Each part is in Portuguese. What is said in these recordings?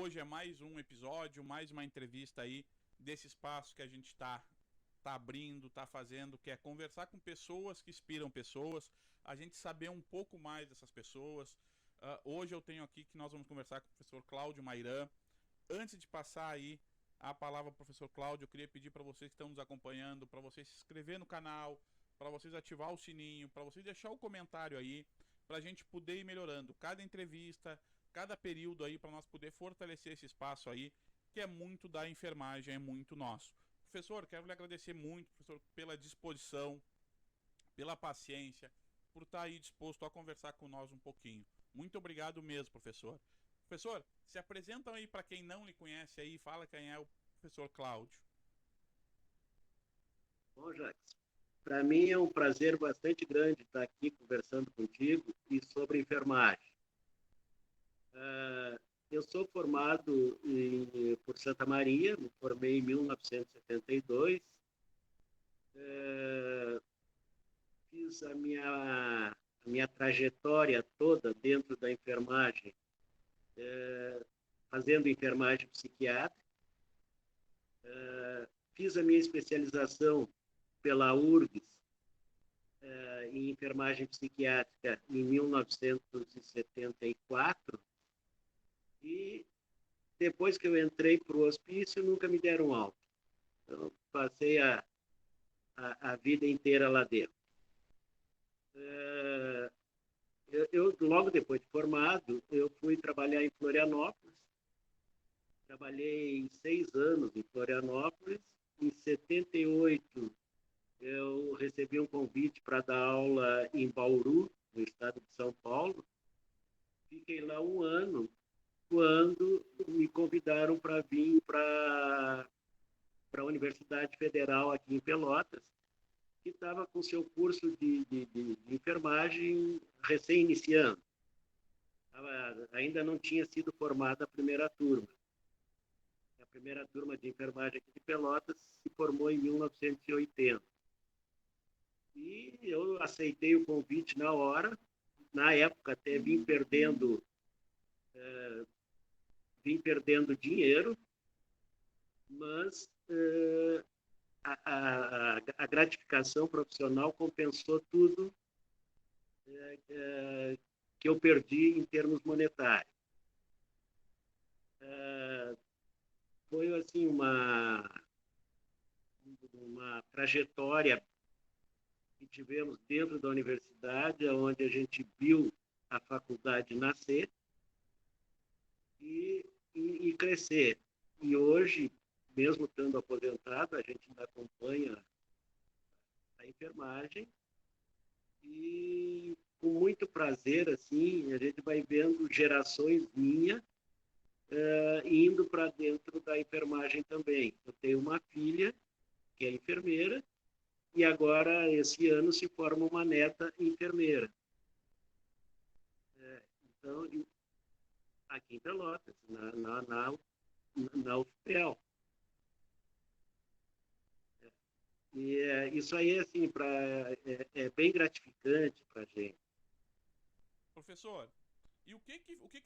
hoje é mais um episódio, mais uma entrevista aí desse espaço que a gente tá abrindo, tá fazendo, que é conversar com pessoas que inspiram pessoas, a gente saber um pouco mais dessas pessoas. Hoje eu tenho aqui que nós vamos conversar com o professor Cláudio Mairan. Antes de passar aí a palavra ao professor Cláudio, eu queria pedir para vocês que estão nos acompanhando, para vocês se inscrever no canal, para vocês ativar o sininho, para vocês deixar o comentário aí, para a gente poder ir melhorando cada entrevista, cada período aí, para nós poder fortalecer esse espaço aí, que é muito da enfermagem, é muito nosso. Professor, quero lhe agradecer muito, professor, pela disposição, pela paciência, por estar aí disposto a conversar com nós um pouquinho. Muito obrigado mesmo, professor. Professor, se apresentam aí para quem não lhe conhece aí, fala quem é o professor Cláudio. Bom, Jacques, para mim é um prazer bastante grande estar aqui conversando contigo e sobre enfermagem. Eu sou formado por Santa Maria, me formei em 1972, fiz a minha trajetória toda dentro da enfermagem, fazendo enfermagem psiquiátrica, fiz a minha especialização pela URGS, em enfermagem psiquiátrica em 1974 e depois que eu entrei para o hospício nunca me deram alta. Então, passei a vida inteira lá dentro. Eu, logo depois de formado, eu fui trabalhar em Florianópolis. Trabalhei 6 anos em Florianópolis. Em 78, eu recebi um convite para dar aula em Bauru, no estado de São Paulo. Fiquei lá 1 ano, quando me convidaram para vir para a Universidade Federal aqui em Pelotas, que estava com seu curso de enfermagem recém-iniciando. Ainda não tinha sido formada a primeira turma. A primeira turma de enfermagem aqui de Pelotas se formou em 1980. E eu aceitei o convite na hora. Na época até vim perdendo dinheiro, mas a gratificação profissional compensou tudo que eu perdi em termos monetários. Foi assim uma trajetória que tivemos dentro da universidade, onde a gente viu a faculdade nascer e crescer. E hoje, mesmo estando aposentado, a gente ainda acompanha a enfermagem e com muito prazer, assim, a gente vai vendo gerações minhas indo para dentro da enfermagem também. Eu tenho uma filha que é enfermeira e agora, esse ano, se forma uma neta enfermeira. Então, aqui em Pelotas, na UFPEL. E isso aí, assim, é bem gratificante para a gente. Professor, e o que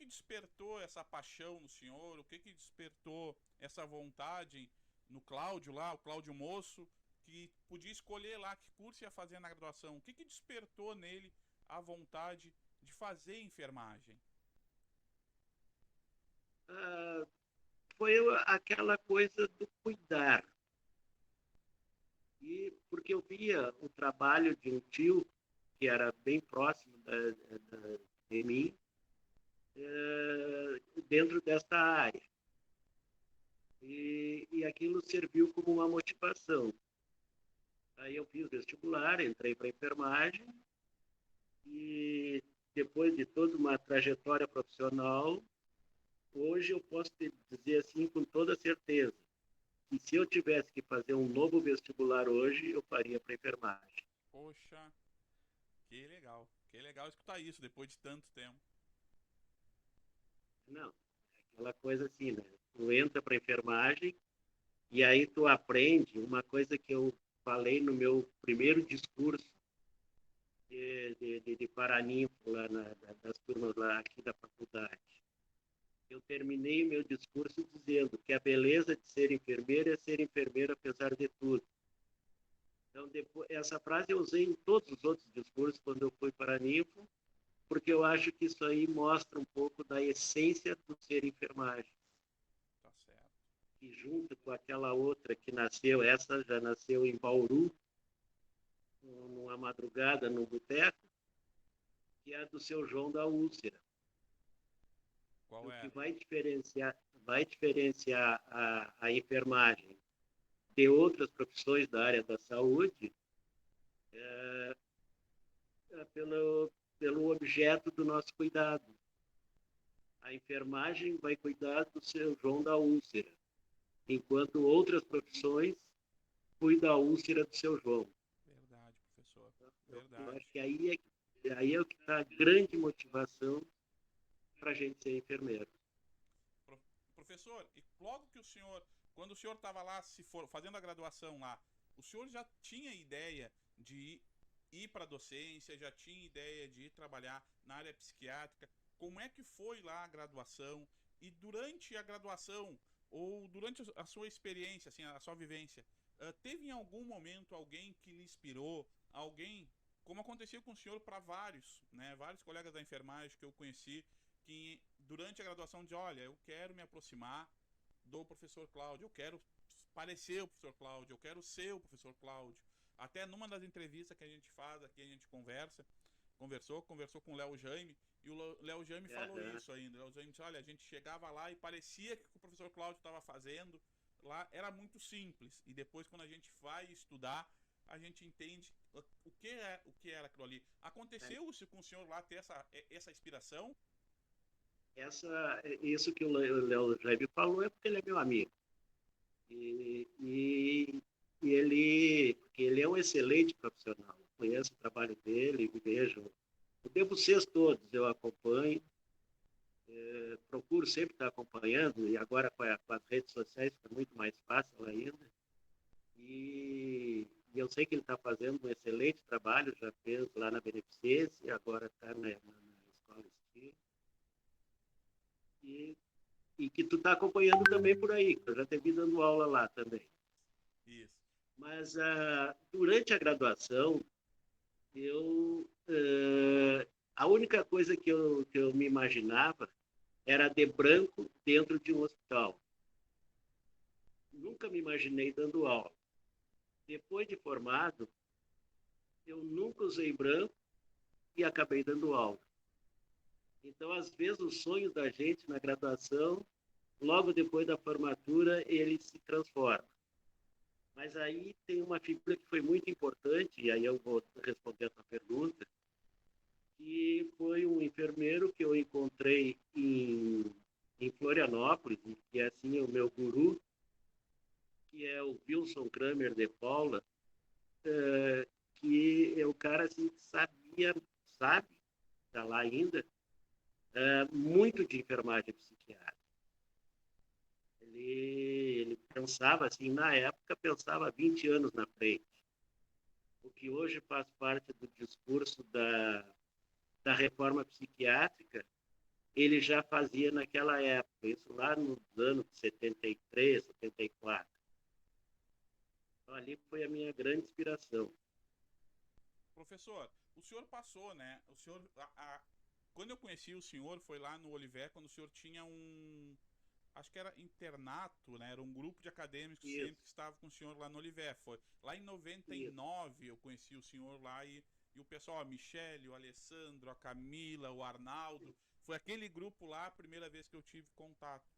despertou essa paixão no senhor? O que despertou essa vontade no Cláudio lá, o Cláudio Moço, que podia escolher lá que curso ia fazer na graduação? O que despertou nele a vontade de fazer enfermagem? Foi aquela coisa do cuidar. E porque eu via o trabalho de um tio que era bem próximo de mim, dentro desta área. E aquilo serviu como uma motivação. Aí eu fiz vestibular, entrei para enfermagem e depois de toda uma trajetória profissional, hoje eu posso dizer assim com toda certeza que se eu tivesse que fazer um novo vestibular hoje, eu faria para enfermagem. Poxa, que legal escutar isso depois de tanto tempo. Não, aquela coisa assim, né? Tu entra para enfermagem e aí tu aprende uma coisa que eu falei no meu primeiro discurso de Paraninfo, lá das turmas lá aqui da faculdade. eu terminei meu discurso dizendo que a beleza de ser enfermeira é ser enfermeira apesar de tudo. Então, depois, essa frase eu usei em todos os outros discursos quando eu fui para a Ninfo, porque eu acho que isso aí mostra um pouco da essência do ser enfermagem. Tá certo. E junto com aquela outra que nasceu, essa já nasceu em Bauru, numa madrugada, no boteco, que é a do seu João da Úlcera. Qual O que era? vai diferenciar a enfermagem de outras profissões da área da saúde é pelo objeto do nosso cuidado. A enfermagem vai cuidar do seu João da Úlcera, enquanto outras profissões cuidam da úlcera do seu João. Verdade, professor. Eu acho Verdade. que aí é o que está a grande motivação para a gente ser enfermeiro. Professor, e logo que o senhor, quando o senhor estava lá, se for fazendo a graduação lá, o senhor já tinha ideia de ir para a docência, já tinha ideia de ir trabalhar na área psiquiátrica? Como é que foi lá a graduação? E durante a graduação, ou durante a sua experiência, assim, a sua vivência, teve em algum momento alguém que lhe inspirou, alguém, como aconteceu com o senhor para vários, né, vários colegas da enfermagem que eu conheci, que durante a graduação diz, olha, eu quero me aproximar do professor Cláudio, eu quero parecer o professor Cláudio, eu quero ser o professor Cláudio. Até numa das entrevistas que a gente faz aqui, a gente conversou com o Léo Jaime, e o Léo Jaime falou isso ainda. O Léo Jaime disse, olha, a gente chegava lá e parecia que o que o professor Cláudio estava fazendo lá era muito simples. E depois, quando a gente vai estudar, a gente entende o que era aquilo ali. Aconteceu-se com o senhor lá ter essa inspiração? Isso que o Léo Jaime falou é porque ele é meu amigo. E ele é um excelente profissional. Eu conheço o trabalho dele, vejo. Eu devo ser todos, eu acompanho. Procuro sempre estar acompanhando, e agora com as redes sociais fica muito mais fácil ainda. E eu sei que ele está fazendo um excelente trabalho, já fez lá na Beneficência, agora está na Escola Espírita. E que tu está acompanhando também por aí, que eu já te vi dando aula lá também. Isso. Mas durante a graduação, a única coisa que eu me imaginava era de branco dentro de um hospital. Nunca me imaginei dando aula. Depois de formado, eu nunca usei branco e acabei dando aula. Então, às vezes, o sonho da gente na graduação, logo depois da formatura, ele se transforma. Mas aí tem uma figura que foi muito importante, e aí eu vou responder a tua pergunta, que foi um enfermeiro que eu encontrei em Florianópolis, que é assim o meu guru, que é o Wilson Kramer de Paula, que é o cara assim, que sabe, está lá ainda, muito de enfermagem psiquiátrica. Ele pensava assim, na época, pensava 20 anos na frente. O que hoje faz parte do discurso da reforma psiquiátrica, ele já fazia naquela época, isso lá nos anos 73, 74. Então, ali foi a minha grande inspiração. Professor, o senhor passou, né? O senhor, quando eu conheci o senhor, foi lá no Oliver, quando o senhor tinha acho que era internato, né? Era um grupo de acadêmicos Isso. sempre que estava com o senhor lá no Oliver. Foi lá em 99 eu conheci o senhor lá e o pessoal, a Michele, o Alessandro, a Camila, o Arnaldo, foi aquele grupo lá a primeira vez que eu tive contato.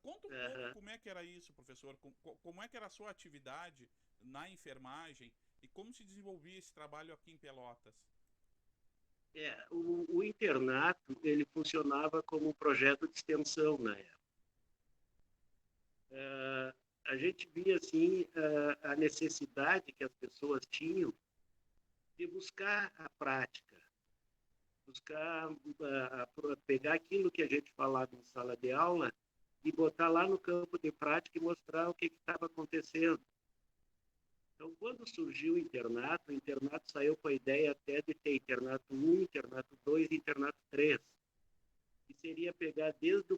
Conta um pouco como é que era isso, professor, como é que era a sua atividade na enfermagem e como se desenvolvia esse trabalho aqui em Pelotas. O internato, ele funcionava como um projeto de extensão na época. A gente via, assim, a necessidade que as pessoas tinham de buscar a prática, buscar pegar aquilo que a gente falava em sala de aula e botar lá no campo de prática e mostrar o que estava acontecendo. Então, quando surgiu o internato saiu com a ideia até de ter internato 1, internato 2 e internato 3, que seria pegar desde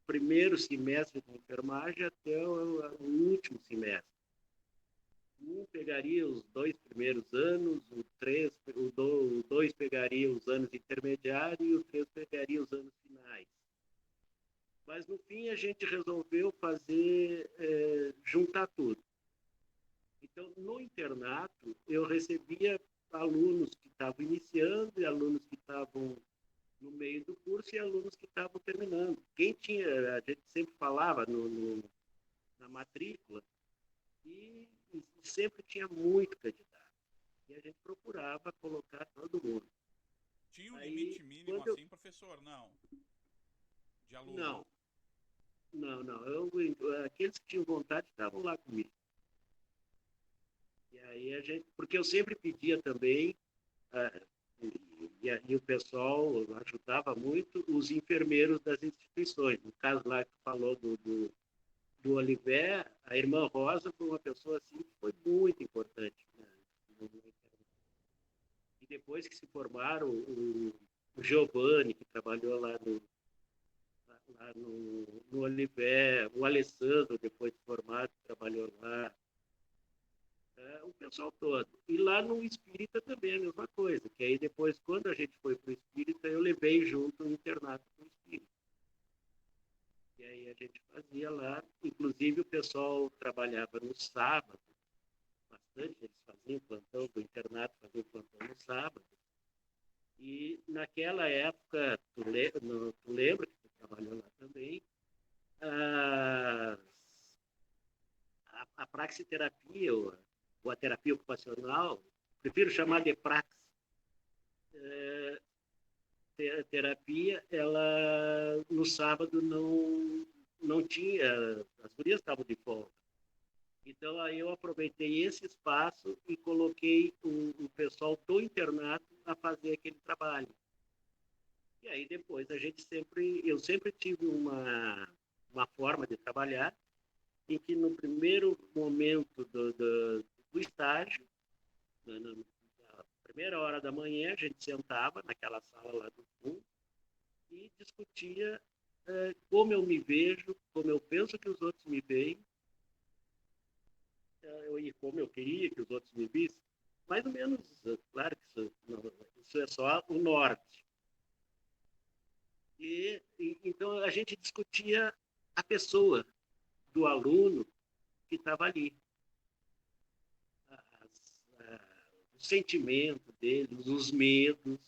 primeiro semestre de enfermagem até o último semestre. Um pegaria os 2 primeiros anos, o 2 pegaria os anos intermediários e o 3 pegaria os anos finais. Mas, no fim, a gente resolveu juntar tudo. Então, no internato, eu recebia alunos que estavam iniciando e alunos que estavam no meio do curso e alunos que estavam terminando. A gente sempre falava na matrícula e sempre tinha muito candidato. E a gente procurava colocar todo mundo. Tinha um limite mínimo assim, professor? Não. De aluno? Não. Aqueles que tinham vontade estavam lá comigo. E aí porque eu sempre pedia também, e o pessoal ajudava muito, os enfermeiros das instituições. No caso lá que falou do Oliver, a irmã Rosa foi uma pessoa assim que foi muito importante. Né? E depois que se formaram, o Giovanni, que trabalhou lá no Oliver, o Alessandro, depois de formado, trabalhou lá, o pessoal todo. E lá no Espírita também a mesma coisa, que aí depois, quando a gente foi para o Espírita, eu levei junto o internato para o Espírita. E aí a gente fazia lá, inclusive o pessoal trabalhava no sábado, bastante, eles faziam plantão do internato, faziam plantão no sábado. E naquela época, tu lembra que tu trabalhou lá também, a praxiterapia, ou a terapia ocupacional, prefiro chamar de prax, terapia, ela no sábado não tinha, as gurias estavam de folga. Então, aí eu aproveitei esse espaço e coloquei o pessoal do internato a fazer aquele trabalho. E aí depois eu sempre tive uma forma de trabalhar em que no primeiro momento do estágio, na primeira hora da manhã, a gente sentava naquela sala lá do fundo e discutia como eu me vejo, como eu penso que os outros me veem, e como eu queria que os outros me vissem. Mais ou menos, claro que isso é só o norte. Então a gente discutia a pessoa do aluno que estava ali. O sentimento deles, os medos,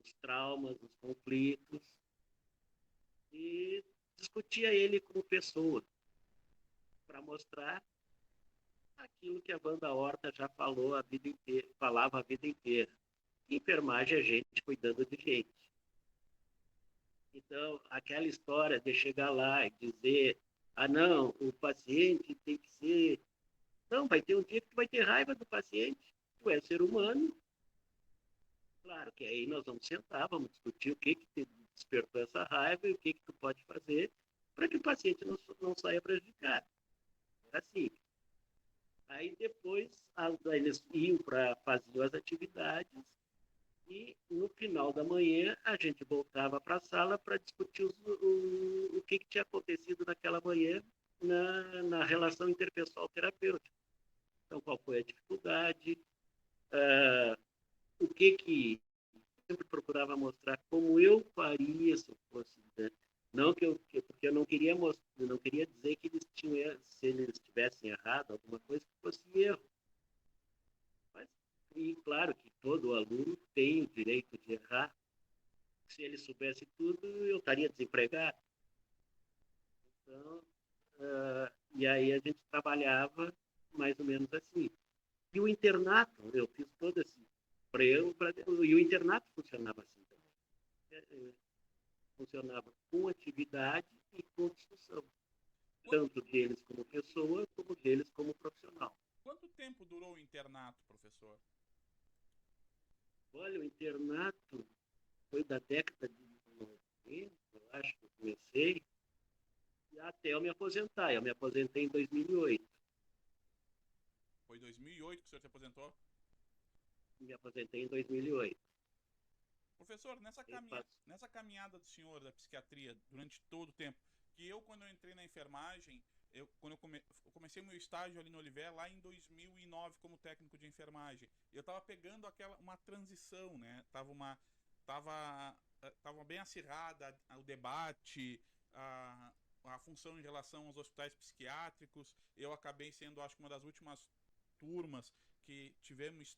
os traumas, os conflitos. E discutia ele como pessoa, para mostrar aquilo que a Wanda Horta já falava a vida inteira. Enfermagem é gente cuidando de gente. Então, aquela história de chegar lá e dizer, não, o paciente tem que ser... Não, vai ter um dia que tu vai ter raiva do paciente. Tu é ser humano. Claro que aí nós vamos sentar, vamos discutir o que te despertou essa raiva e o que tu pode fazer para que o paciente não saia prejudicado. É assim. Aí depois eles iam para fazer as atividades e no final da manhã a gente voltava para a sala para discutir o que tinha acontecido naquela manhã na relação interpessoal terapêutica. Então, qual foi a dificuldade, o que sempre procurava mostrar como eu faria se eu fosse, né? Não porque eu não queria dizer que se eles tivessem errado alguma coisa que fosse erro. E claro que todo aluno tem o direito de errar. Se ele soubesse tudo, eu estaria desempregado. Então, e aí a gente trabalhava mais ou menos assim. E o internato, eu fiz todo esse e o internato funcionava assim também. Funcionava com atividade e com discussão. Tanto deles como pessoa, como deles como profissional. Quanto tempo durou o internato, professor? Olha, o internato foi da década de 90, eu acho que eu comecei, e até eu me aposentar. Eu me aposentei em 2008. Foi em 2008 que o senhor se aposentou? Me aposentei em 2008. Professor, nessa caminhada do senhor da psiquiatria durante todo o tempo, que quando eu entrei na enfermagem, eu comecei meu estágio ali no Oliver lá em 2009 como técnico de enfermagem. Eu estava pegando uma transição, né? Tava bem acirrada o debate, a função em relação aos hospitais psiquiátricos. Eu acabei sendo, acho que uma das últimas turmas que fizemos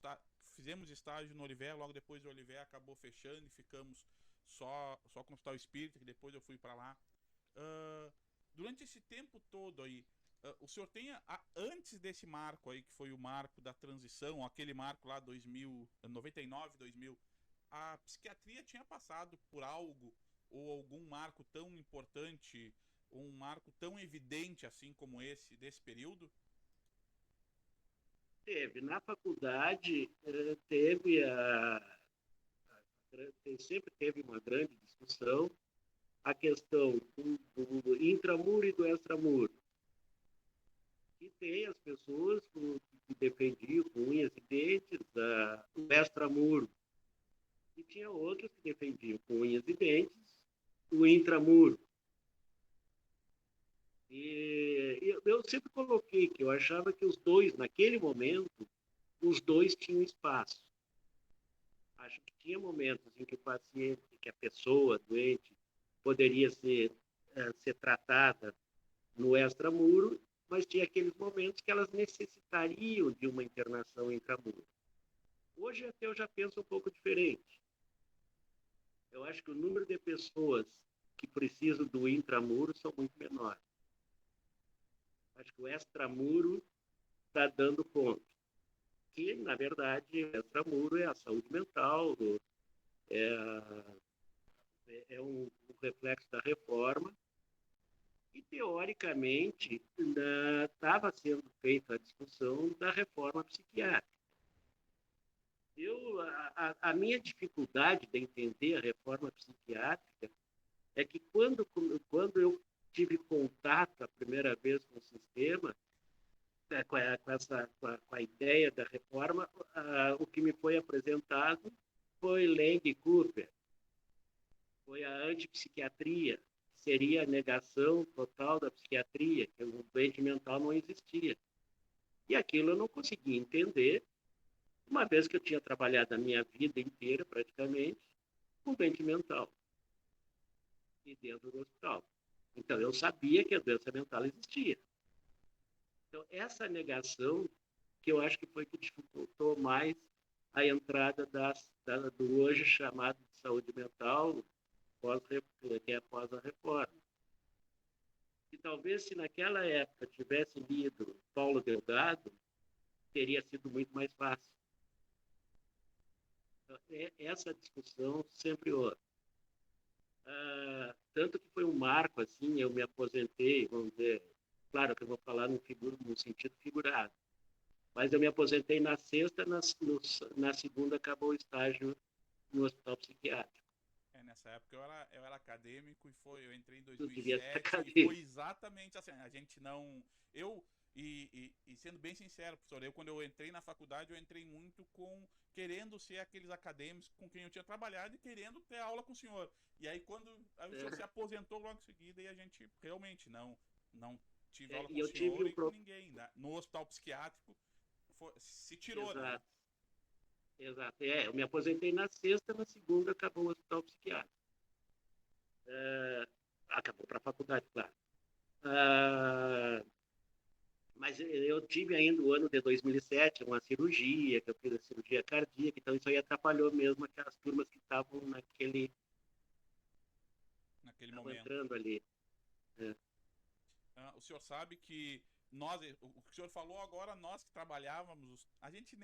estágio no Oliver. Logo depois o Oliver acabou fechando e ficamos só com o Hospital Espírita, que depois eu fui para lá. Durante esse tempo todo aí, o senhor tem, antes desse marco aí, que foi o marco da transição, aquele marco lá 99, 2000, a psiquiatria tinha passado por algo, ou algum marco tão importante, um marco tão evidente assim como esse, desse período? Teve. Na faculdade, sempre teve uma grande discussão a questão do intramuro e do extramuro. E tem as pessoas que defendiam com unhas e dentes o extramuro. E tinha outros que defendiam com unhas e dentes o intramuro. E eu sempre coloquei que eu achava que os dois, naquele momento, os dois tinham espaço. Acho que tinha momentos em que o paciente, que a pessoa doente, poderia ser tratada no extramuro, mas tinha aqueles momentos que elas necessitariam de uma internação intramuro. Hoje até eu já penso um pouco diferente. Eu acho que o número de pessoas que precisam do intramuro são muito menores. Acho que o extramuro está dando conta. Que, na verdade, o extramuro é a saúde mental, é um reflexo da reforma. E, teoricamente, estava sendo feita a discussão da reforma psiquiátrica. A minha dificuldade de entender a reforma psiquiátrica é que quando eu tive contato a primeira vez com o sistema, com a ideia da reforma, o que me foi apresentado foi Lang e Cooper, foi a antipsiquiatria, seria a negação total da psiquiatria, que o doente mental não existia. E aquilo eu não conseguia entender, uma vez que eu tinha trabalhado a minha vida inteira, praticamente, com doente mental e dentro do hospital. Então, eu sabia que a doença mental existia. Então, essa negação que eu acho que foi que dificultou mais a entrada do hoje chamado de saúde mental, que é após a reforma. E talvez se naquela época tivesse lido Paulo Delgado, teria sido muito mais fácil. Então, essa discussão sempre houve. Tanto que foi um marco, assim, eu me aposentei, vamos dizer, claro que eu vou falar no sentido figurado, mas eu me aposentei na sexta, na segunda acabou o estágio no hospital psiquiátrico. Nessa época eu era acadêmico eu entrei em Tu devia ser 2007 e foi exatamente assim, a gente não... E sendo bem sincero, professor, quando eu entrei na faculdade, eu entrei muito querendo ser aqueles acadêmicos com quem eu tinha trabalhado e querendo ter aula com o senhor. E aí quando o senhor se aposentou logo em seguida, e a gente realmente não tive aula com o senhor e com ninguém. Né? No hospital psiquiátrico se tirou, Exato. né? Exato. Eu me aposentei na sexta, na segunda acabou o hospital psiquiátrico. Acabou para a faculdade, claro. Mas eu tive ainda o ano de 2007, uma cirurgia, que eu fiz a cirurgia cardíaca, então isso aí atrapalhou mesmo aquelas turmas que estavam naquele momento. Entrando ali. O senhor sabe que o que o senhor falou agora, nós que trabalhávamos, a gente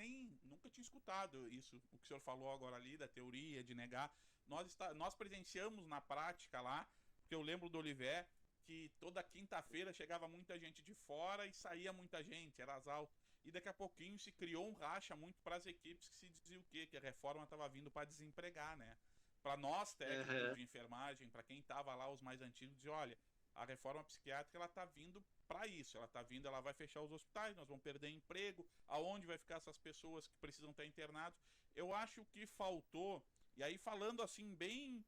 nunca tinha escutado isso, o que o senhor falou agora ali, da teoria, de negar. Nós presenciamos na prática lá, porque eu lembro do Oliver, que toda quinta-feira chegava muita gente de fora e saía muita gente, era assalto. E daqui a pouquinho se criou um racha muito para as equipes que se dizia o quê? Que a reforma estava vindo para desempregar, né? Para nós, técnicos de enfermagem, para quem estava lá, os mais antigos, dizia, olha, a reforma psiquiátrica ela está vindo para isso, ela vai fechar os hospitais, nós vamos perder emprego, aonde vai ficar essas pessoas que precisam estar internadas? Eu acho que faltou, E aí falando assim, bem,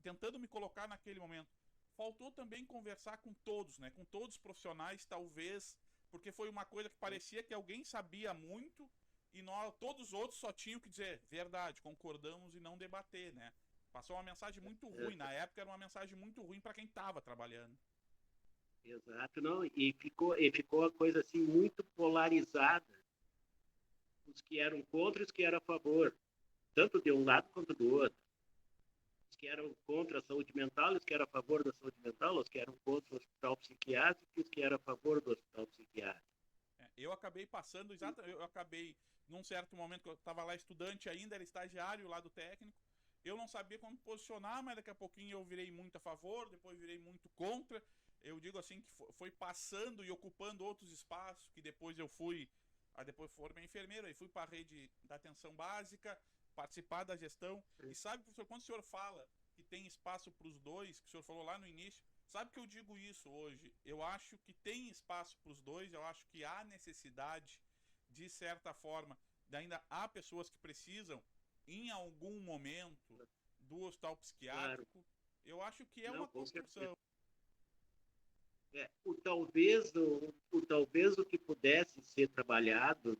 tentando me colocar naquele momento, faltou também conversar com todos, né? Com todos os profissionais, talvez, porque foi uma coisa que parecia que alguém sabia muito e nós, todos os outros só tinham que dizer verdade, concordamos e não debater, né? Passou uma mensagem muito ruim. Na época era uma mensagem muito ruim para quem estava trabalhando. Exato, não, e ficou a coisa assim muito polarizada, os que eram contra e os que eram a favor, tanto de um lado quanto do outro. Os que eram contra a saúde mental, os que eram a favor da saúde mental, os que eram contra o hospital psiquiátrico e os que eram a favor do hospital psiquiátrico. Eu acabei passando, eu acabei, num certo momento que eu estava lá estudante ainda, era estagiário lá do técnico, eu não sabia como posicionar, mas daqui a pouquinho eu virei muito a favor, depois virei muito contra. Eu digo assim que foi passando e ocupando outros espaços, que depois eu fui, depois formei enfermeiro, aí fui para a rede da atenção básica, participar da gestão. E sabe, professor, quando o senhor fala que tem espaço para os dois, que o senhor falou lá no início, sabe que eu digo isso hoje? Eu acho que tem espaço para os dois, eu acho que há necessidade, de certa forma, ainda há pessoas que precisam, em algum momento, do hospital Claro. psiquiátrico. Eu acho que é Não, uma com certeza. construção. O talvez o que pudesse ser trabalhado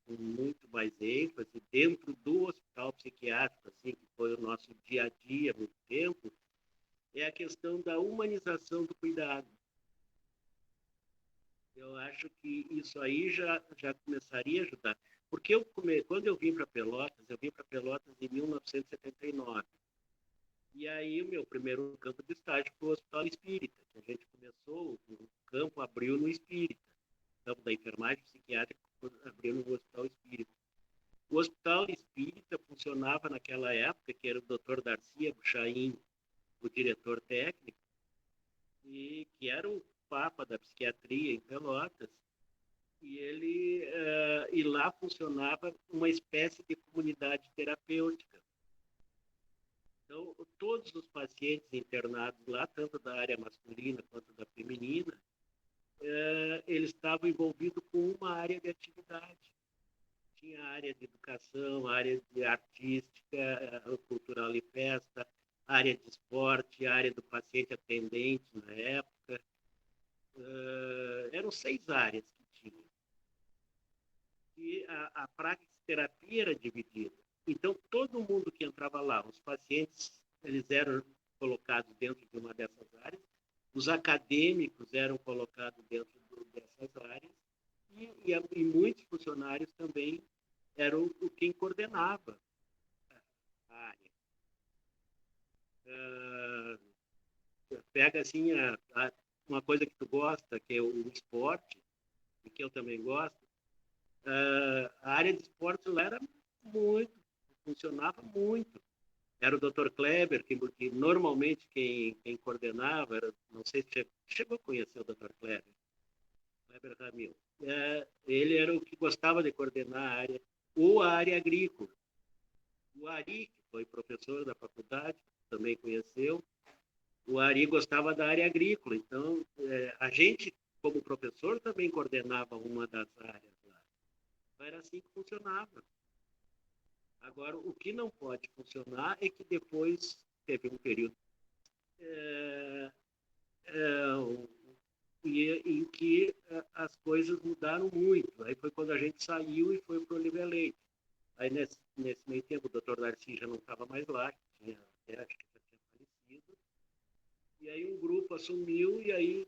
com muito mais ênfase dentro do hospital psiquiátrico, assim, que foi o nosso dia a dia há muito tempo, é a questão da humanização do cuidado. Eu acho que isso aí já começaria a ajudar. Porque quando eu vim para Pelotas em 1979. E aí o meu primeiro campo de estágio foi o Hospital Espírita, que a gente começou, o campo abriu no Espírita. O campo da enfermagem psiquiátrica abriu no Hospital Espírita. O Hospital Espírita funcionava naquela época, que era o Dr. Darcy Abuchain, o diretor técnico, e que era o papa da psiquiatria em Pelotas, e lá funcionava uma espécie de comunidade terapêutica. Então, todos os pacientes internados lá, tanto da área masculina quanto da feminina, eles estavam envolvidos com uma área de atividade. Tinha a área de educação, a área de artística, cultural e festa, a área de esporte, a área do paciente atendente na época. Eram 6 áreas que tinha. E a praxiterapia era dividida. Então, todo mundo que entrava lá, os pacientes, eles eram colocados dentro de uma dessas áreas, os acadêmicos eram colocados dentro dessas áreas, e muitos funcionários também eram quem coordenava a área. Pega assim uma coisa que tu gosta, que é o esporte, e que eu também gosto. A área de esporte lá era funcionava muito. Era o Dr. Kleber, que normalmente quem coordenava, não sei se chegou a conhecer o Dr. Kleber Ramil. Ele era o que gostava de coordenar a área, ou a área agrícola. O Ari, que foi professor da faculdade, também conheceu, o Ari gostava da área agrícola, então a gente, como professor, também coordenava uma das áreas lá. Então, era assim que funcionava. Agora, o que não pode funcionar é que depois teve um período em que as coisas mudaram muito. Aí foi quando a gente saiu e foi para o Oliver Leite. Aí, nesse meio tempo, o doutor Darcy já não estava mais lá, acho que já tinha falecido. E aí um grupo assumiu, e aí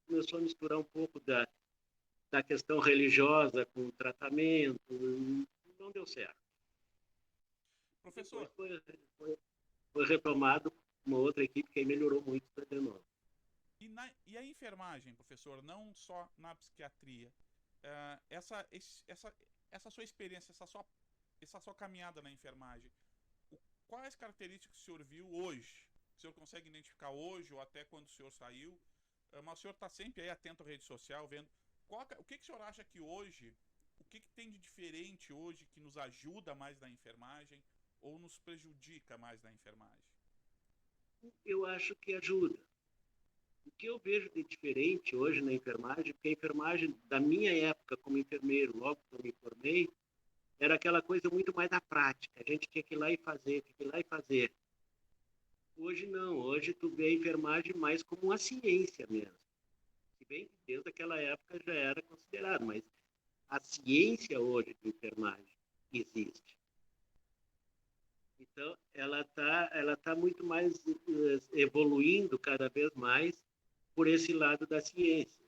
começou a misturar um pouco da questão religiosa com o tratamento, e não deu certo. Professor, Depois foi retomado uma outra equipe que aí melhorou muito de novo. e a enfermagem, professor, não só na psiquiatria, essa sua experiência, essa sua caminhada na enfermagem, quais características o senhor viu hoje? O senhor consegue identificar hoje ou até quando o senhor saiu? Mas o senhor está sempre aí atento à rede social, vendo. O que o senhor acha que hoje, o que tem de diferente hoje que nos ajuda mais na enfermagem ou nos prejudica mais na enfermagem? Eu acho que ajuda. O que eu vejo de diferente hoje na enfermagem, porque a enfermagem, da minha época como enfermeiro, logo que eu me formei, era aquela coisa muito mais da prática. A gente tinha que ir lá e fazer, tinha que ir lá e fazer. Hoje não, hoje tu vê a enfermagem mais como uma ciência mesmo. Se bem que desde aquela época já era considerado, mas a ciência hoje de enfermagem existe. Então, ela tá muito mais evoluindo cada vez mais por esse lado da ciência.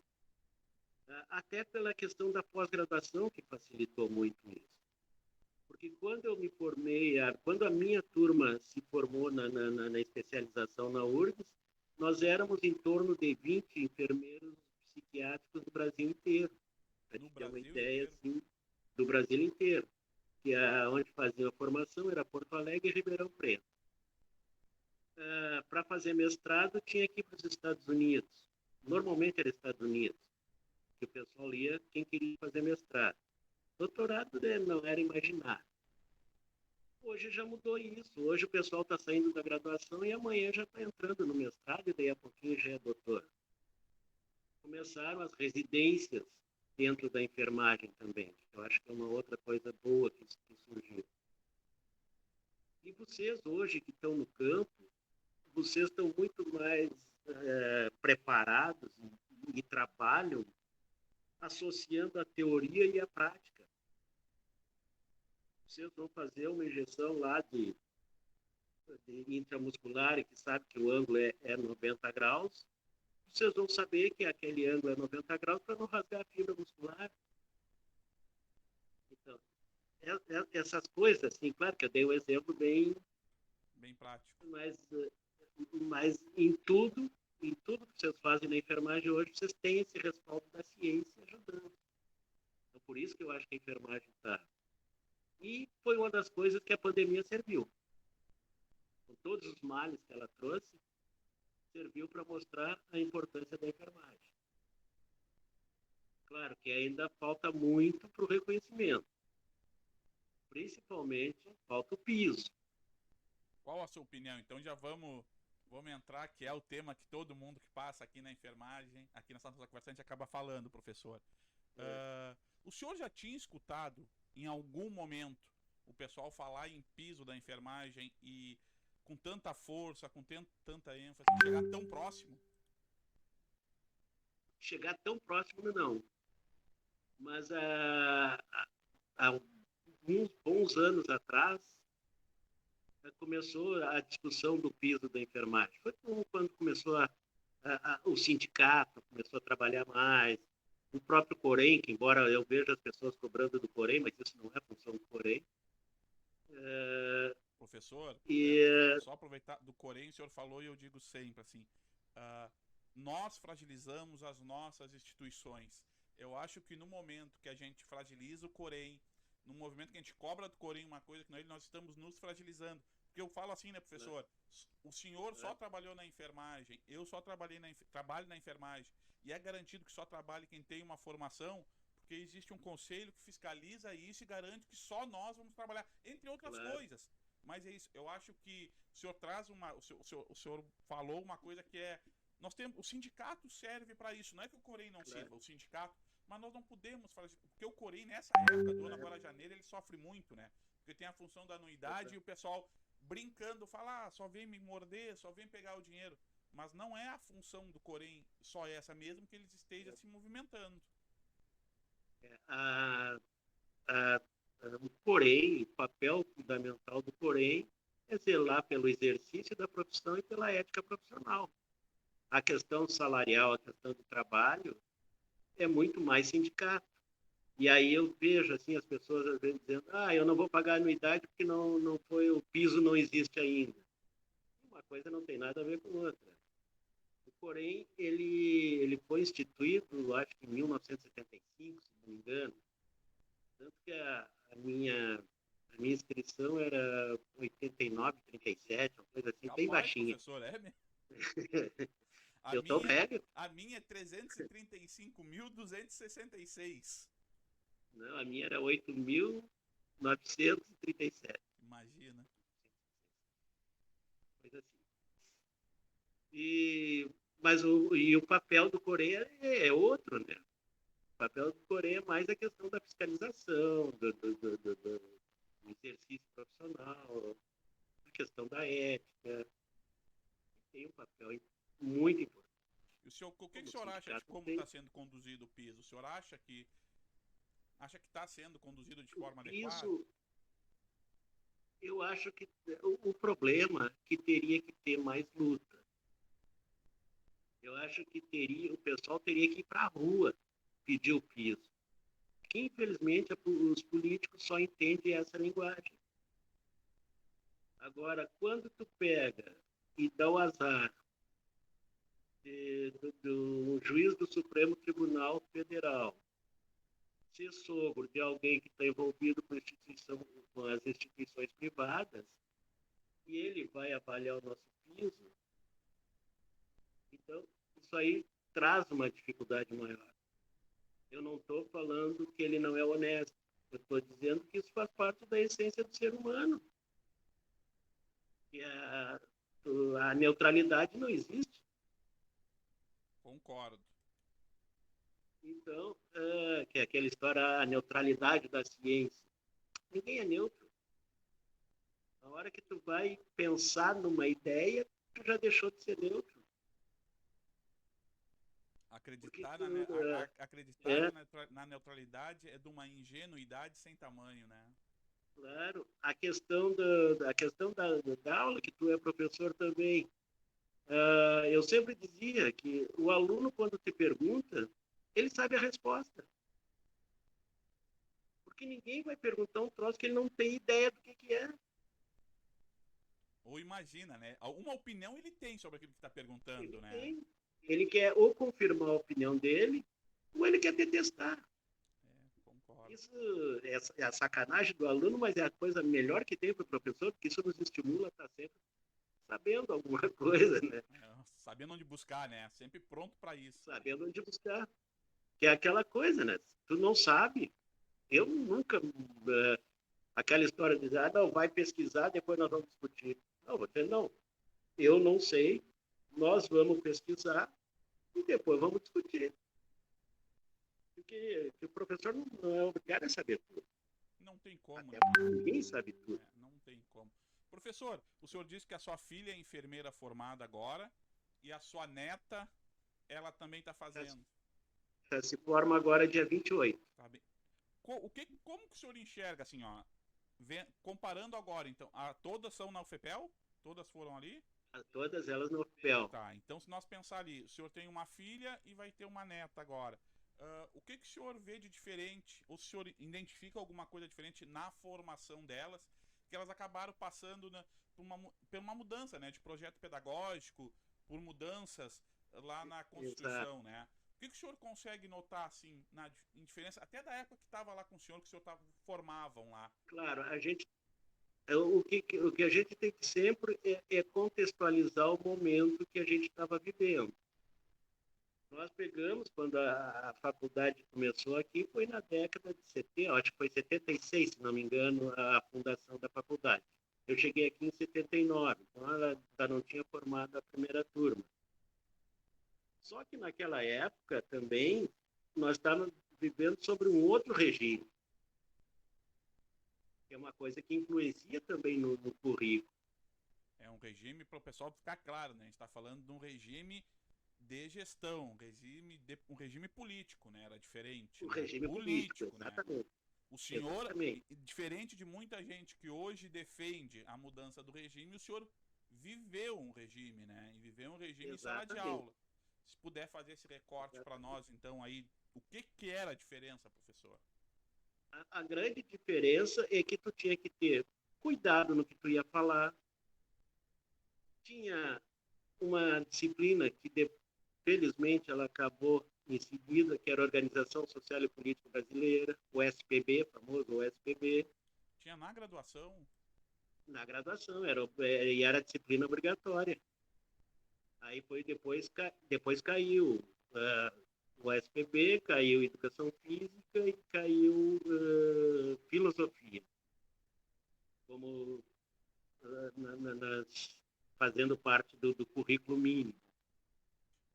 Até pela questão da pós-graduação, que facilitou muito isso. Porque quando eu me formei, quando a minha turma se formou na especialização na URGS, nós éramos em torno de 20 enfermeiros psiquiátricos do Brasil inteiro. Para te ter uma ideia, assim, do Brasil inteiro. Que onde fazia a formação era Porto Alegre e Ribeirão Preto. Para fazer mestrado, tinha que ir para os Estados Unidos. Normalmente era Estados Unidos, que o pessoal ia quem queria fazer mestrado. Doutorado não era imaginar. Hoje já mudou isso. Hoje o pessoal está saindo da graduação e amanhã já está entrando no mestrado e daí a pouquinho já é doutor. Começaram as residências dentro da enfermagem também. Eu acho que é uma outra coisa boa que surgiu. E vocês hoje que estão no campo, vocês estão muito mais preparados e trabalham associando a teoria e a prática. Vocês vão fazer uma injeção lá de intramuscular e que sabe que o ângulo é 90 graus, vocês vão saber que aquele ângulo é 90 graus para não rasgar a fibra muscular. Então, essas coisas, assim, claro que eu dei um exemplo bem prático. Mas em tudo que vocês fazem na enfermagem hoje, vocês têm esse respaldo da ciência ajudando. Então, por isso que eu acho que a enfermagem está. E foi uma das coisas que a pandemia serviu. Com todos os males que ela trouxe, serviu para mostrar a importância da enfermagem. Claro que ainda falta muito para o reconhecimento. Principalmente, falta o piso. Qual a sua opinião? Então já vamos entrar, que é o tema que todo mundo que passa aqui na enfermagem, aqui na nossa conversa, a gente acaba falando, professor. O senhor já tinha escutado, em algum momento, o pessoal falar em piso da enfermagem e com tanta força, com tanta ênfase, chegar tão próximo? Chegar tão próximo, não. Mas há uns bons anos atrás, começou a discussão do piso da enfermagem. Foi quando começou o sindicato começou a trabalhar mais, o próprio Corém, que embora eu veja as pessoas cobrando do Corém, mas isso não é função do Corém. Professor, só aproveitar do Corém, o senhor falou e eu digo sempre assim, nós fragilizamos as nossas instituições. Eu acho que no momento que a gente fragiliza o Corém, no movimento que a gente cobra do Corém uma coisa que nós estamos nos fragilizando. Porque eu falo assim, né, professor? O senhor só trabalhou na enfermagem, eu só trabalho na enfermagem. E é garantido que só trabalhe quem tem uma formação, porque existe um conselho que fiscaliza isso e garante que só nós vamos trabalhar, entre outras coisas. Mas é isso, eu acho que o senhor traz o senhor falou uma coisa que é, nós temos, o sindicato serve para isso, não é que o Corém não sirva, o sindicato, mas nós não podemos fazer, porque o Corém nessa época do ano agora janeiro, ele sofre muito, né? Porque tem a função da anuidade e o pessoal brincando fala, só vem me morder, só vem pegar o dinheiro, mas não é a função do Corém só essa, mesmo que eles estejam se movimentando. O Corém, o papel fundamental do Corém é zelar pelo exercício da profissão e pela ética profissional. A questão salarial, a questão do trabalho, é muito mais sindicato. E aí eu vejo assim, as pessoas às vezes dizendo, eu não vou pagar anuidade porque não foi, o piso não existe ainda. Uma coisa não tem nada a ver com outra. Porém, ele foi instituído, acho que em 1975, se não me engano. Tanto que a minha inscrição era 89, 37, uma coisa assim, Capaz, bem baixinha. Professor, mesmo? Eu tô velho. A minha é 335.266. Não, a minha era 8.937. Imagina. Coisa assim. Mas o papel do Coreia é outro, né? O papel do Corém é mais a questão da fiscalização, do exercício profissional, a questão da ética. Tem um papel muito importante. E o senhor, o que o Como senhor acha de sindicato como tem está sendo conduzido o piso? O senhor acha que está sendo conduzido de o forma adequada? piso. Eu acho que o problema é que teria que ter mais luta. Eu acho que o pessoal teria que ir para a rua pedir o piso. Que, infelizmente, os políticos só entendem essa linguagem. Agora, quando tu pega e dá o azar do juiz do Supremo Tribunal Federal ser sogro de alguém que está envolvido com as instituições privadas, e ele vai avaliar o nosso piso, então isso aí traz uma dificuldade maior. Eu não estou falando que ele não é honesto, eu estou dizendo que isso faz parte da essência do ser humano. Que a neutralidade não existe. Concordo. Então, que é aquela história, a neutralidade da ciência. Ninguém é neutro. Na hora que tu vai pensar numa ideia, tu já deixou de ser neutro. Acreditar, é, na neutralidade é de uma ingenuidade sem tamanho, né? claro, a questão da aula, que tu é professor também, eu sempre dizia que o aluno, quando te pergunta, ele sabe a resposta. Porque ninguém vai perguntar um troço que ele não tem ideia do que é. Ou imagina, né? Uma opinião ele tem sobre aquilo que está perguntando, Ele né? tem. Ele quer ou confirmar a opinião dele, ou ele quer detestar. Concordo. Isso é a sacanagem do aluno, mas é a coisa melhor que tem para o professor, porque isso nos estimula a estar sempre sabendo alguma coisa, né? Sabendo onde buscar, né? Sempre pronto para isso. Sabendo onde buscar. Que é aquela coisa, né? Tu não sabe. Eu nunca. Aquela história de dizer, não, vai pesquisar, depois nós vamos discutir. Não, você não. Eu não sei, nós vamos pesquisar e depois vamos discutir. Porque o professor não é obrigado a saber tudo. Não tem como, Até né? porque ninguém sabe tudo. Não tem como. Professor, o senhor disse que a sua filha é enfermeira formada agora e a sua neta, ela também está fazendo. Se forma agora dia 28. Tá bem. Como que o senhor enxerga, assim, ó, comparando agora, então, todas são na UFPEL? Todas foram ali? Todas elas no UFPEL. Tá, então se nós pensar ali, o senhor tem uma filha e vai ter uma neta agora. O que o senhor vê de diferente? Ou o senhor identifica alguma coisa diferente na formação delas? Que elas acabaram passando por uma mudança, né? De projeto pedagógico, por mudanças lá na Constituição, né? O que o senhor consegue notar, assim, em diferença, até da época que estava lá com o senhor, que o senhor formavam lá? Claro, o que a gente tem que sempre é contextualizar o momento que a gente estava vivendo. Nós pegamos, quando a faculdade começou aqui, foi na década de 70, acho que foi 76, se não me engano, a fundação da faculdade. Eu cheguei aqui em 79, então ela ainda não tinha formado a primeira turma. Só que naquela época também, nós estávamos vivendo sobre um outro regime, que é uma coisa que influencia também no currículo. É um regime, para o pessoal ficar claro, né? A gente está falando de um regime de gestão, um regime político, né? Era diferente, O né? regime político, Político, né? exatamente. O senhor, Exatamente. diferente de muita gente que hoje defende a mudança do regime, o senhor viveu um regime, né? E viveu um regime em sala de Exatamente. aula. Se puder fazer esse recorte para nós, então, aí, o que era a diferença, professor? A grande diferença é que tu tinha que ter cuidado no que tu ia falar. Tinha uma disciplina que, felizmente, ela acabou em seguida, que era a Organização Social e Política Brasileira, o SPB, famoso OSPB. Tinha na graduação? Na graduação, e era disciplina obrigatória. Aí depois caiu o SPB, caiu Educação Física e caiu Filosofia, como fazendo parte do currículo mínimo.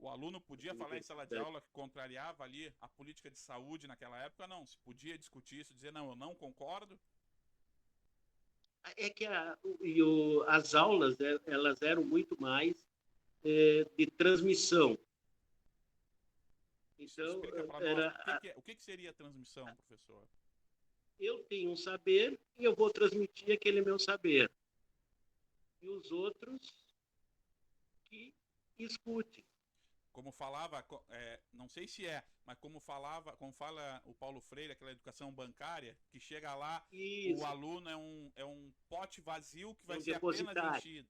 O aluno podia falar em sala de aula que contrariava ali a política de saúde naquela época? Não, se podia discutir isso, dizer, não, eu não concordo? É que as aulas, elas eram muito mais de transmissão. Então, explica para nós, o que seria a transmissão, professor? Eu tenho um saber e eu vou transmitir aquele meu saber. E os outros que escutem. Como falava, não sei se mas como fala o Paulo Freire, aquela educação bancária, que chega lá, Isso. o aluno é um pote vazio que vai ser depositário. apenas enchido.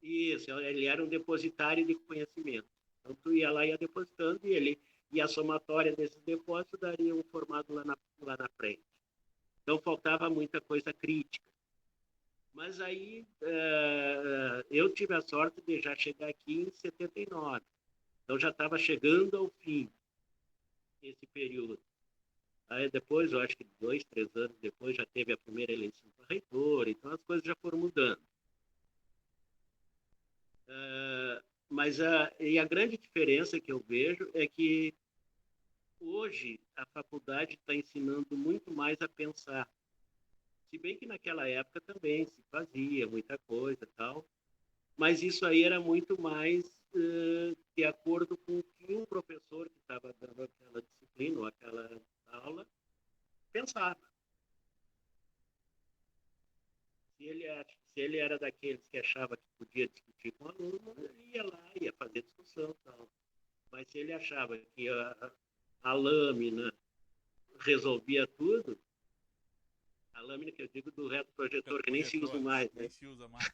Isso, ele era um depositário de conhecimento. Então, tu ia lá e ia depositando e a somatória desses depósitos daria um formado lá na frente. Então, faltava muita coisa crítica. Mas aí, eu tive a sorte de já chegar aqui em 79. Então, já estava chegando ao fim esse período. Aí depois, eu acho que 2, 3 anos depois, já teve a primeira eleição para reitor, então as coisas já foram mudando. Mas a grande diferença que eu vejo é que hoje a faculdade está ensinando muito mais a pensar. Se bem que naquela época também se fazia muita coisa e tal, mas isso aí era muito mais de acordo com o que o professor que estava dando aquela disciplina ou aquela aula pensava. Se ele era daqueles que achava que podia discutir com o aluno, ele ia lá, ia fazer discussão e tal. Mas se ele achava que a lâmina resolvia tudo, a lâmina que eu digo do reto projetor, que nem se usa mais, né? Nem se usa mais.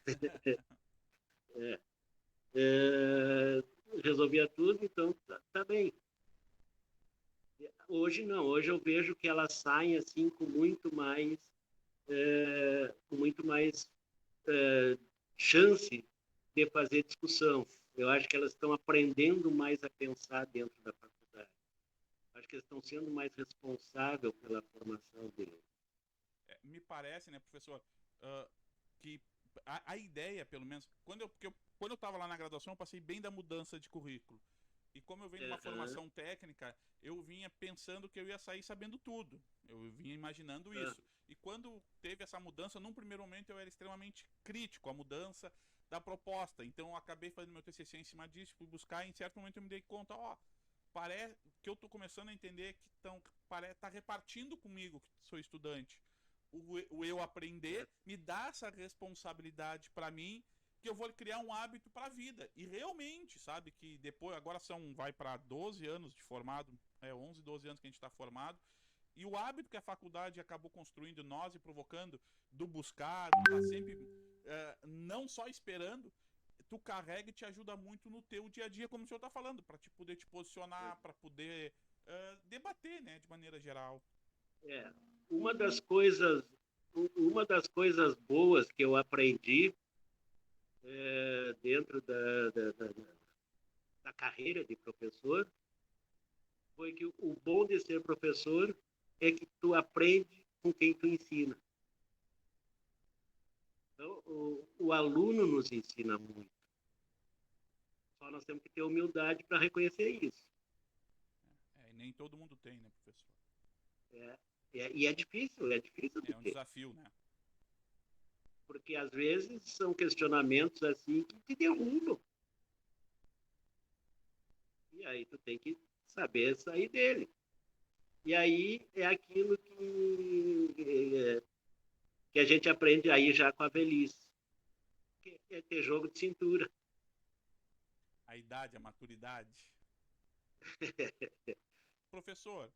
Resolvia tudo, então tá bem. Hoje não, hoje eu vejo que elas saem assim com muito mais chance de fazer discussão. Eu acho que elas estão aprendendo mais a pensar dentro da faculdade. Acho que eles estão sendo mais responsáveis pela formação deles. Me parece, né, professor, que a ideia, pelo menos, quando eu estava lá na graduação, eu passei bem da mudança de currículo. E como eu venho de uma formação técnica, eu vinha pensando que eu ia sair sabendo tudo. Eu vinha imaginando isso. E quando teve essa mudança, num primeiro momento eu era extremamente crítico à mudança da proposta. Então eu acabei fazendo meu TCC em cima disso, fui buscar e em certo momento eu me dei conta, parece que eu estou começando a entender que tá repartindo comigo, que sou estudante. O eu aprender me dá essa responsabilidade para mim, que eu vou criar um hábito para a vida. E realmente, sabe, que depois, agora vai para 12 anos de formado, 11, 12 anos que a gente está formado, e o hábito que a faculdade acabou construindo nós e provocando, do buscar, do estar sempre não só esperando, tu carrega e te ajuda muito no teu dia a dia, como o senhor está falando, para poder te posicionar, para poder debater, né, de maneira geral. Uma das coisas boas que eu aprendi dentro da carreira de professor foi que o bom de ser professor é que tu aprende com quem tu ensina. Então, o aluno nos ensina muito. Só nós temos que ter humildade para reconhecer isso. E nem todo mundo tem, né, professor? E é difícil de ter. É um desafio, né? Porque às vezes são questionamentos assim que te derrubam. E aí tu tem que saber sair dele. E aí é aquilo que a gente aprende aí já com a velhice. Que é ter jogo de cintura. A idade, a maturidade. Professor,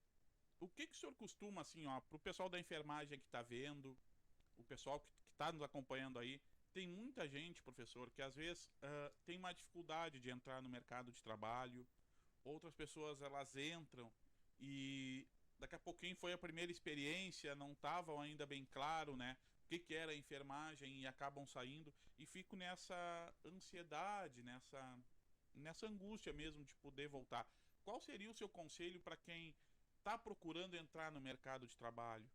o que o senhor costuma, assim, para o pessoal da enfermagem que está vendo, o pessoal que está nos acompanhando aí, tem muita gente, professor, que às vezes tem uma dificuldade de entrar no mercado de trabalho, outras pessoas elas entram e daqui a pouquinho foi a primeira experiência, não estavam ainda bem claro, né, o que era a enfermagem e acabam saindo e fico nessa ansiedade, nessa angústia mesmo de poder voltar. Qual seria o seu conselho para quem está procurando entrar no mercado de trabalho?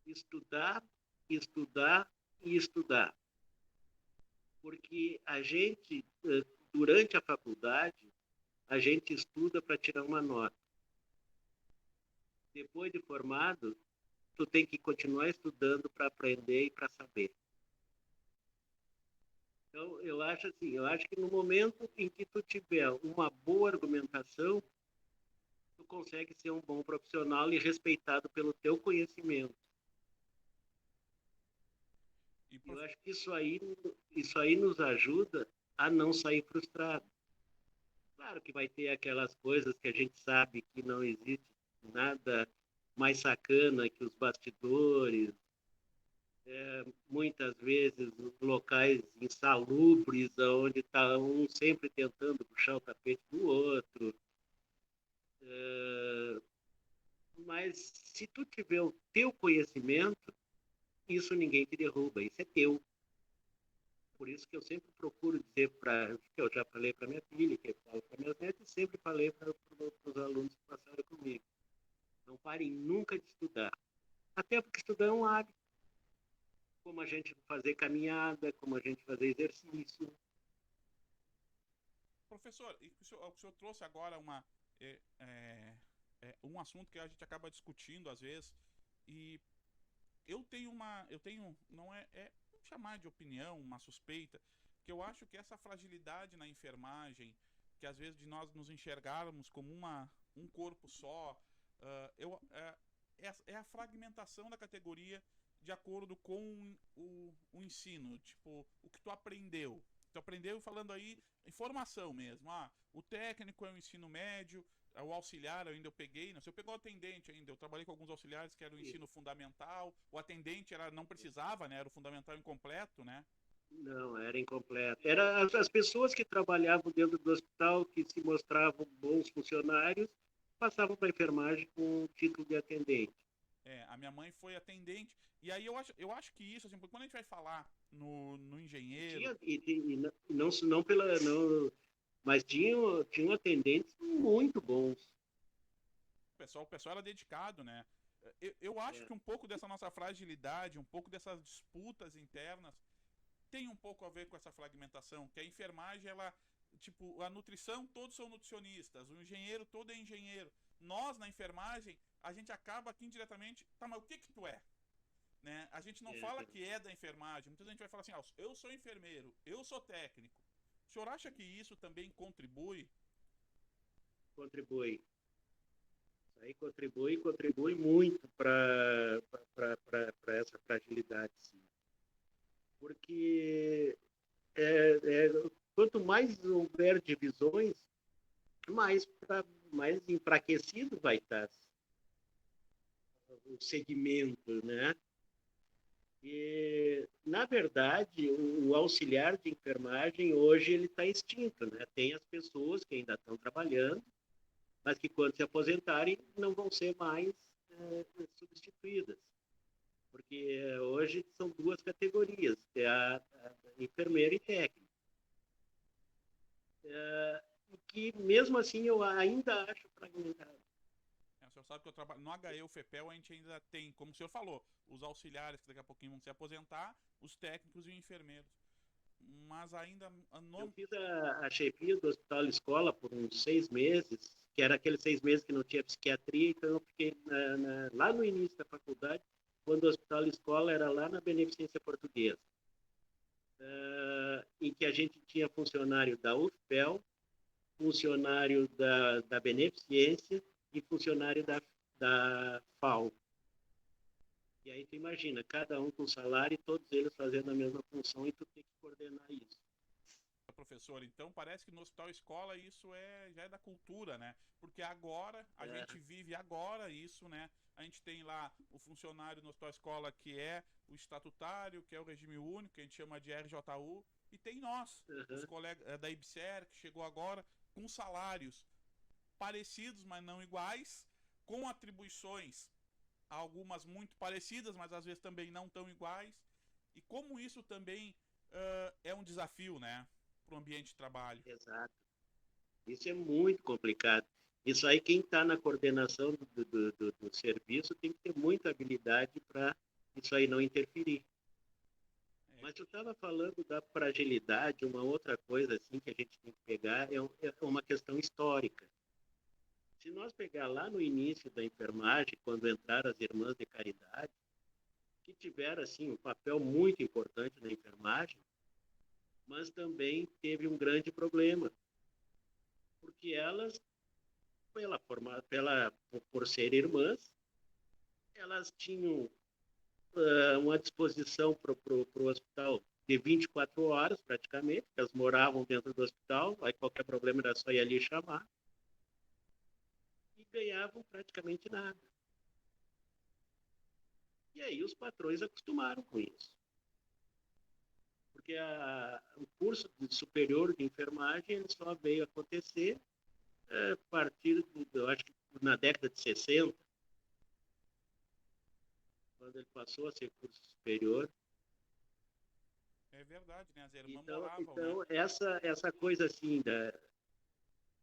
Estudar, estudar e estudar. Porque a gente durante a faculdade, a gente estuda para tirar uma nota. Depois de formado, tu tem que continuar estudando para aprender e para saber. Então, eu acho que no momento em que tu tiver uma boa argumentação, tu consegue ser um bom profissional e respeitado pelo teu conhecimento. Eu acho que isso aí nos ajuda a não sair frustrado. Claro que vai ter aquelas coisas que a gente sabe que não existe nada mais sacana que os bastidores, muitas vezes locais insalubres, onde está um sempre tentando puxar o tapete do outro. Mas se tu tiver o teu conhecimento, isso ninguém te derruba, isso é teu. Por isso que eu sempre procuro dizer que eu já falei para minha filha, que eu falo para minhas netas, e sempre falei para os alunos que passaram comigo. Não parem nunca de estudar. Até porque estudar é um hábito. Como a gente fazer caminhada, como a gente fazer exercício. Professor, o senhor trouxe agora um assunto que a gente acaba discutindo às vezes, e eu tenho, não vamos chamar de opinião, uma suspeita, que eu acho que essa fragilidade na enfermagem, que às vezes de nós nos enxergarmos como um corpo só, é a fragmentação da categoria de acordo com o ensino, tipo, o que tu aprendeu. Tu aprendeu falando aí, informação mesmo. O técnico é o ensino médio, o auxiliar eu peguei, não sei, eu pegou o atendente ainda, eu trabalhei com alguns auxiliares que era o ensino fundamental, o atendente não precisava, né, era o fundamental incompleto, né? Não, era incompleto. Era as pessoas que trabalhavam dentro do hospital, que se mostravam bons funcionários, passavam para a enfermagem com o título de atendente. A minha mãe foi atendente, e aí eu acho que isso, assim, quando a gente vai falar no engenheiro... Mas tinham atendentes muito bons. O pessoal era dedicado, né? Eu acho que um pouco dessa nossa fragilidade, um pouco dessas disputas internas, tem um pouco a ver com essa fragmentação, que a enfermagem, tipo, a nutrição, todos são nutricionistas, o engenheiro, todo é engenheiro. Nós, na enfermagem, a gente acaba aqui indiretamente, tá, mas o que tu é? Né? A gente não fala que é da enfermagem, muitas vezes a gente vai falar assim, eu sou enfermeiro, eu sou técnico. O senhor acha que isso também contribui? Contribui. Isso aí contribui muito para essa fragilidade, sim. Porque quanto mais houver divisões, mais enfraquecido vai estar o segmento, né? E, na verdade, o auxiliar de enfermagem hoje ele está extinto, né? Tem as pessoas que ainda estão trabalhando, mas que quando se aposentarem não vão ser mais substituídas. Porque hoje são duas categorias, a enfermeira e técnico. Que mesmo assim eu ainda acho fragmentado. O senhor sabe que eu trabalho no HE, o FEPEL, a gente ainda tem, como o senhor falou, os auxiliares que daqui a pouquinho vão se aposentar, os técnicos e os enfermeiros. Mas ainda... Eu fiz a chefia do Hospital Escola por uns 6 meses, que era aqueles 6 meses que não tinha psiquiatria, então eu fiquei lá no início da faculdade, quando o Hospital Escola era lá na Beneficência Portuguesa, em que a gente tinha funcionário da UFPEL, funcionário da Beneficência e funcionário da FAO. E aí tu imagina, cada um com salário e todos eles fazendo a mesma função e tu tem que coordenar isso. Professor, então parece que no Hospital Escola isso já é da cultura, né? Porque agora, a gente vive agora isso, né? A gente tem lá o funcionário no Hospital Escola que é o estatutário, que é o regime único, que a gente chama de RJU, e tem nós, os colegas da IBSER, que chegou agora, com salários parecidos, mas não iguais, com atribuições, algumas muito parecidas, mas às vezes também não tão iguais, e como isso também é um desafio, né? Para o ambiente de trabalho. Exato. Isso é muito complicado. Isso aí, quem está na coordenação do serviço tem que ter muita habilidade para isso aí não interferir. Mas tu estava falando da fragilidade, uma outra coisa assim que a gente tem que pegar é uma questão histórica. Se nós pegar lá no início da enfermagem, quando entraram as irmãs de caridade, que tiveram assim um papel muito importante na enfermagem, mas também teve um grande problema, porque elas, por serem irmãs, elas tinham uma disposição para o hospital de 24 horas, praticamente. Elas moravam dentro do hospital, aí qualquer problema era só ir ali chamar. E ganhavam praticamente nada. E aí os patrões acostumaram com isso. Porque o curso superior de enfermagem ele só veio acontecer a partir, eu acho que na década de 60, quando ele passou a ser curso superior. É verdade, né? As irmãs moravam, então né? essa coisa assim,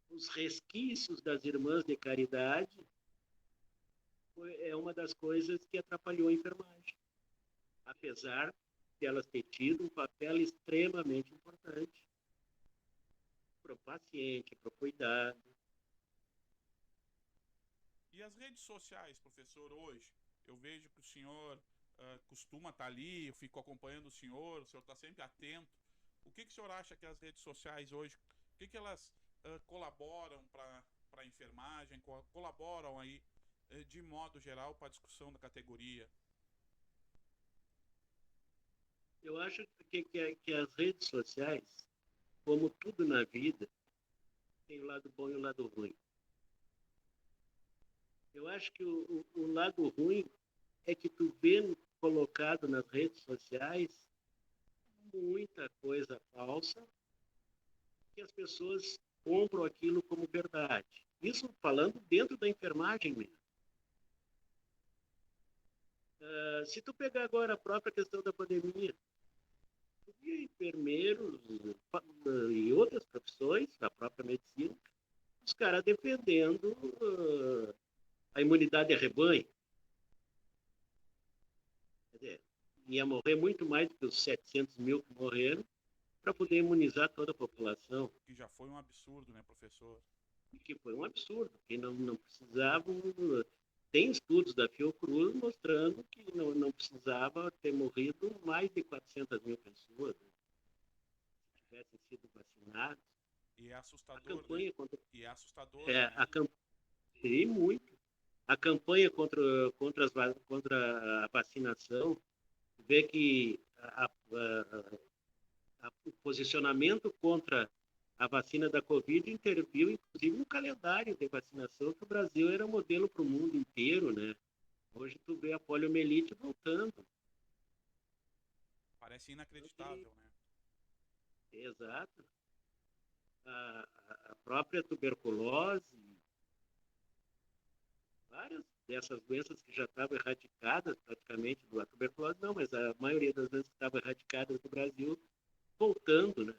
os resquícios das irmãs de caridade é uma das coisas que atrapalhou a enfermagem. Apesar de elas ter tido um papel extremamente importante para o paciente, para o cuidado. E as redes sociais, professor, hoje? Eu vejo que o senhor costuma estar ali, eu fico acompanhando o senhor está sempre atento. O que o senhor acha que as redes sociais hoje, o que elas colaboram para a enfermagem, colaboram aí de modo geral para a discussão da categoria? Eu acho que as redes sociais, como tudo na vida, tem o lado bom e o lado ruim. Eu acho que o lado ruim é que tu vê colocado nas redes sociais muita coisa falsa que as pessoas compram aquilo como verdade. Isso falando dentro da enfermagem mesmo. Se tu pegar agora a própria questão da pandemia, e enfermeiros e outras profissões da própria medicina, os caras defendendo a imunidade de rebanho. Quer dizer, ia morrer muito mais do que os 700 mil que morreram para poder imunizar toda a população. Que já foi um absurdo, né, professor? E que foi um absurdo, que não precisavam... Tem estudos da Fiocruz mostrando que não precisava ter morrido mais de 400 mil pessoas, né, se tivessem sido vacinados. E é assustador, a campanha né? Contra... E é assustador, né? E muito. A campanha contra a vacinação, vê que o posicionamento contra a vacina da Covid interviu, inclusive, no calendário de vacinação, que o Brasil era modelo para o mundo inteiro, né? Hoje tu vê a poliomielite voltando. Parece inacreditável, né? Exato. A própria tuberculose, várias dessas doenças que já estavam erradicadas praticamente, a tuberculose não, mas a maioria das doenças que estavam erradicadas do Brasil, voltando, né?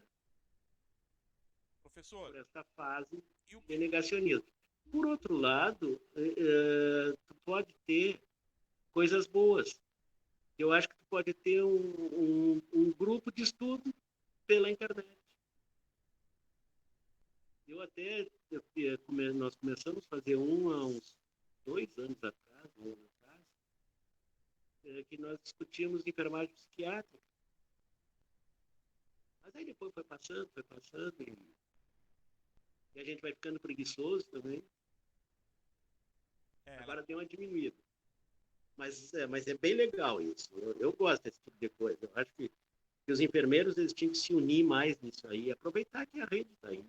Professor, por essa fase de negacionismo. Por outro lado, tu pode ter coisas boas. Eu acho que tu pode ter um grupo de estudo pela internet. Nós começamos a fazer há uns 2 anos atrás, que nós discutimos enfermagem psiquiátrica. Mas aí depois foi passando, e a gente vai ficando preguiçoso também. Agora deu uma diminuída. Mas é bem legal isso. Eu gosto desse tipo de coisa. Eu acho que os enfermeiros eles tinham que se unir mais nisso aí, aproveitar que a rede está aí.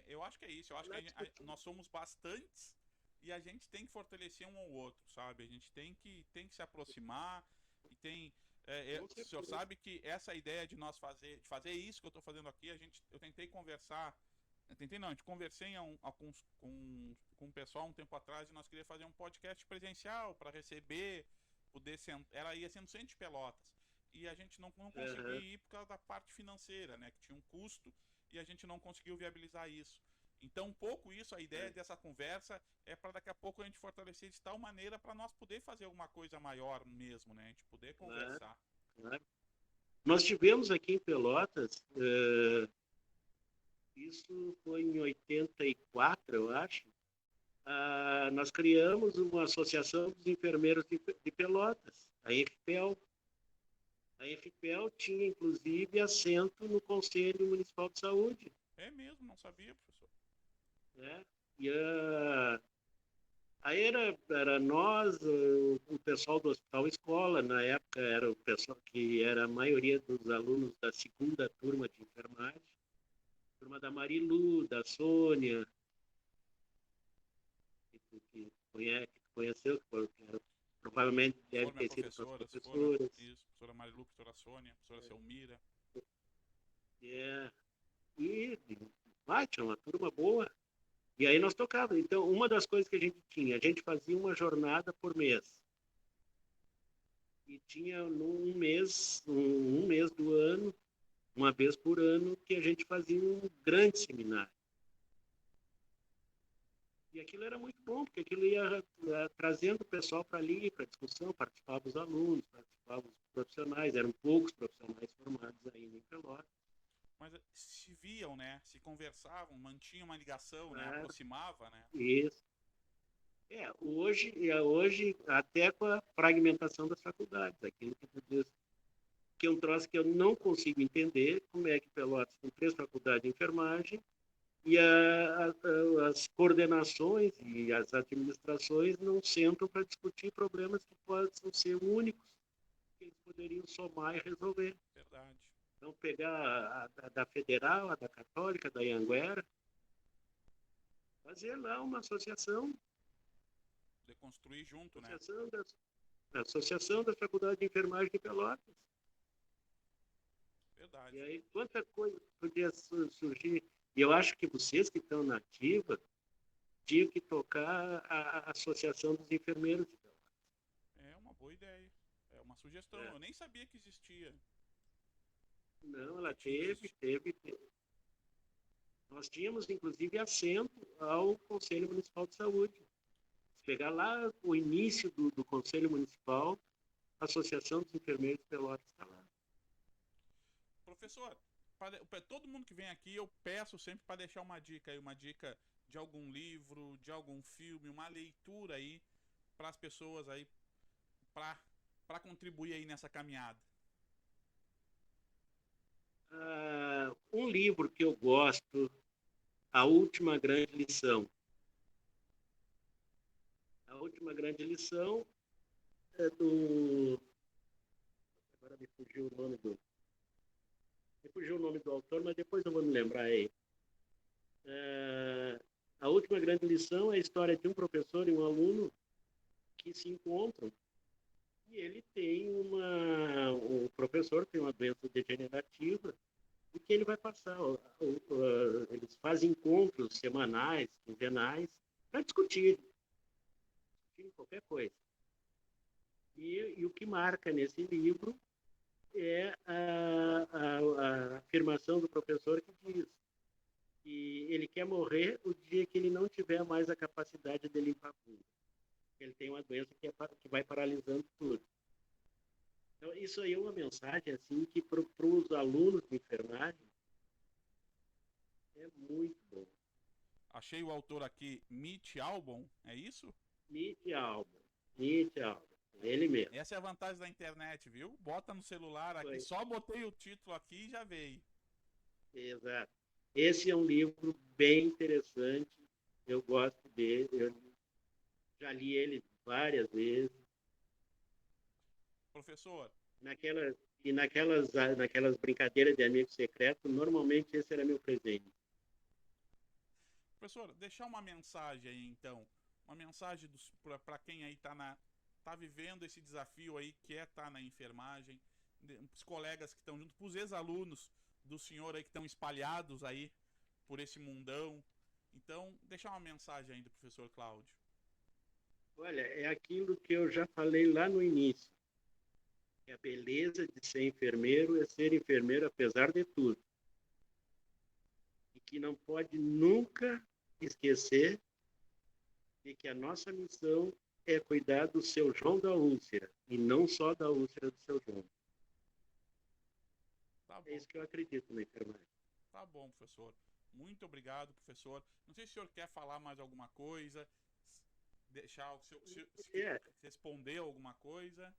Eu acho que é isso. Eu acho que nós somos bastantes e a gente tem que fortalecer um ao outro, sabe? A gente tem que se aproximar e tem... o senhor sabe que essa ideia de nós fazer isso que eu estou fazendo aqui, eu tentei conversar... Eu tentei não, a gente conversei com o pessoal um tempo atrás e nós queríamos fazer um podcast presencial para receber, ia ser no centro de Pelotas. E a gente não conseguiu ir por causa da parte financeira, né? Que tinha um custo e a gente não conseguiu viabilizar isso. Então, um pouco isso, a ideia dessa conversa é para daqui a pouco a gente fortalecer de tal maneira para nós poder fazer alguma coisa maior mesmo, né? A gente poder conversar. Né? Nós tivemos aqui em Pelotas, isso foi em 84, eu acho, nós criamos uma associação dos enfermeiros de Pelotas, a EFPEL. A EFPEL tinha, inclusive, assento no Conselho Municipal de Saúde. É mesmo, não sabia, professor. Né? E aí era nós, o pessoal do Hospital Escola, na época era o pessoal que era a maioria dos alunos da segunda turma de enfermagem, turma da Marilu, da Sônia, que conheceu, que era, provavelmente deve ter sido as professoras. Isso, professora Marilu, professora Sônia, professora Selmira. Tinha uma turma boa. E aí nós tocávamos. Então, uma das coisas que a gente fazia uma jornada por mês. E tinha um mês do ano, uma vez por ano, que a gente fazia um grande seminário. E aquilo era muito bom, porque aquilo ia trazendo o pessoal para ali, para discussão, participavam os alunos, participavam os profissionais, eram poucos profissionais formados ainda em Pelotas. Mas se viam, né? Se conversavam, mantinham uma ligação, né? Aproximava, né? Isso. Hoje, até com a fragmentação das faculdades, aquilo que tu diz, que é um troço que eu não consigo entender, como é que Pelotas tem 3 faculdades de enfermagem e as coordenações e as administrações não sentam para discutir problemas que possam ser únicos, que eles poderiam somar e resolver. Verdade. Então, pegar a da Federal, a da Católica, da Anhanguera, fazer lá uma associação. De construir junto, né? Associação da Faculdade de Enfermagem de Pelotas. Verdade. E aí, quanta coisa podia surgir. E eu acho que vocês que estão na ativa tinham que tocar a Associação dos Enfermeiros de Pelotas. É uma boa ideia. É uma sugestão. Eu nem sabia que existia. Não, ela teve. Nós tínhamos, inclusive, assento ao Conselho Municipal de Saúde. Se pegar lá o início do Conselho Municipal, a Associação dos Enfermeiros de Pelotas está lá. Professor, para todo mundo que vem aqui, eu peço sempre para deixar uma dica aí, uma dica de algum livro, de algum filme, uma leitura aí para as pessoas aí, para contribuir aí nessa caminhada. Um livro que eu gosto, A Última Grande Lição. A Última Grande Lição é do... Agora me fugiu o nome do autor, mas depois eu vou me lembrar aí. A Última Grande Lição é a história de um professor e um aluno que se encontram e ele tem o professor tem uma doença degenerativa e que ele vai passar. Eles fazem encontros semanais, quinzenais, para discutir qualquer coisa. E o que marca nesse livro é a afirmação do professor que diz que ele quer morrer o dia que ele não tiver mais a capacidade de limpar tudo. Ele tem uma doença que vai paralisando tudo. Então, isso aí é uma mensagem assim, que para os alunos de enfermagem é muito bom. Achei o autor aqui, Mitch Albom, é isso? Mitch Albom, ele mesmo. Essa é a vantagem da internet, viu? Bota no celular aqui, só botei o título aqui e já veio. Exato. Esse é um livro bem interessante, eu gosto dele, eu já li ele várias vezes. Professor. Naquelas brincadeiras de amigo secreto, normalmente esse era meu presente. Professor, deixar uma mensagem aí então, uma mensagem para quem aí tá vivendo esse desafio aí, que é estar na enfermagem, os colegas que estão junto, para os ex-alunos do senhor aí que estão espalhados aí por esse mundão. Então, deixar uma mensagem aí do professor Cláudio. Olha, é aquilo que eu já falei lá no início. Que a beleza de ser enfermeiro é ser enfermeiro apesar de tudo. E que não pode nunca esquecer de que a nossa missão é cuidar do seu João da úlcera, e não só da úlcera do seu João. Tá É bom. isso que eu acredito na enfermagem. Tá bom, professor. Muito obrigado, professor. Não sei se o senhor quer falar mais alguma coisa, deixar o seu, É, responder alguma coisa.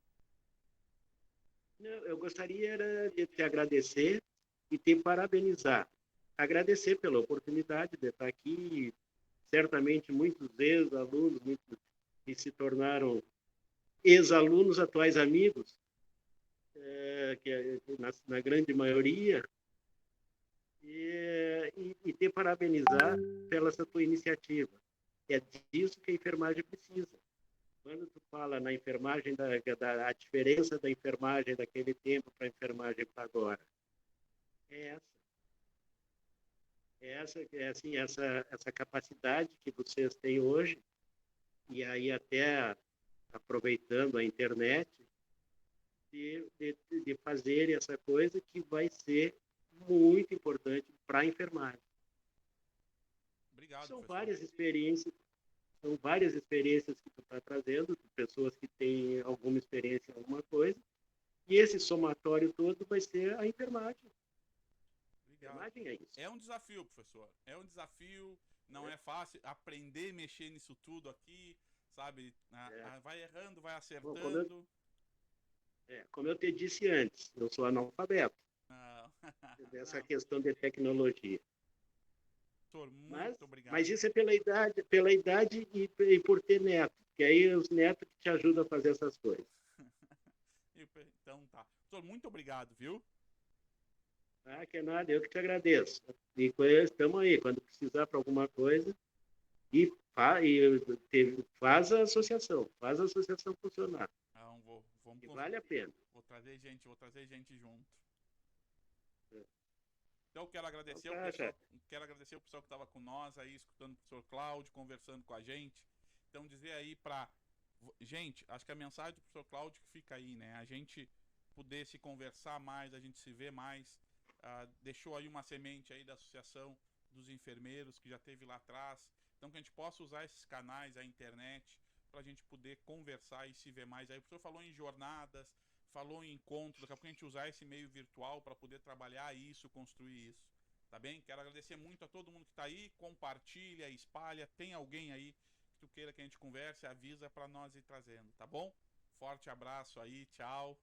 não, eu gostaria era de te agradecer e te parabenizar. Agradecer pela oportunidade de estar aqui. Certamente muitos ex-alunos, muitos que se tornaram ex-alunos, atuais amigos, que na grande maioria, e te parabenizar pela essa tua iniciativa. É disso que a enfermagem precisa. Quando tu fala na enfermagem, a diferença da enfermagem daquele tempo para a enfermagem para agora, é essa. É assim, essa capacidade que vocês têm hoje, e aí até aproveitando a internet, de fazer essa coisa que vai ser muito importante para a enfermagem. Obrigado, São professor. várias experiências, são várias experiências que tu está trazendo, de pessoas que têm alguma experiência em alguma coisa, e esse somatório todo vai ser a enfermagem. A Obrigado. enfermagem é isso. É um desafio, professor. É um desafio, não é fácil aprender a mexer nisso tudo aqui, sabe? Vai errando, vai Bom, acertando. como eu te disse antes, eu sou analfabeto Não, dessa não. questão de tecnologia. Professor, Mas, muito obrigado. mas isso é pela idade e por ter neto, que aí os netos que te ajudam a fazer essas coisas. Então tá. Professor, muito obrigado, viu? Ah, que nada, eu que te agradeço. E estamos aí, quando precisar para alguma coisa, faz faz a associação funcionar. Não, vamos E vale a pena. vou trazer gente junto. Então quero Então agradecer o tá, pessoal, já. quero agradecer o pessoal que estava com nós aí, escutando o professor Cláudio, conversando com a gente. Então dizer aí para gente, acho que a mensagem do professor Cláudio que fica aí, né? A gente poder se conversar mais, a gente se ver mais. Deixou aí uma semente aí da associação dos enfermeiros que já teve lá atrás. Então que a gente possa usar esses canais, a internet, para a gente poder conversar e se ver mais. Aí o professor falou em jornadas, falou em encontros, daqui a pouco a gente usar esse meio virtual para poder trabalhar isso, construir isso. Tá bem? Quero agradecer muito a todo mundo que está aí, compartilha, espalha, tem alguém aí que tu queira que a gente converse, avisa para nós ir trazendo, tá bom? Forte abraço aí, tchau.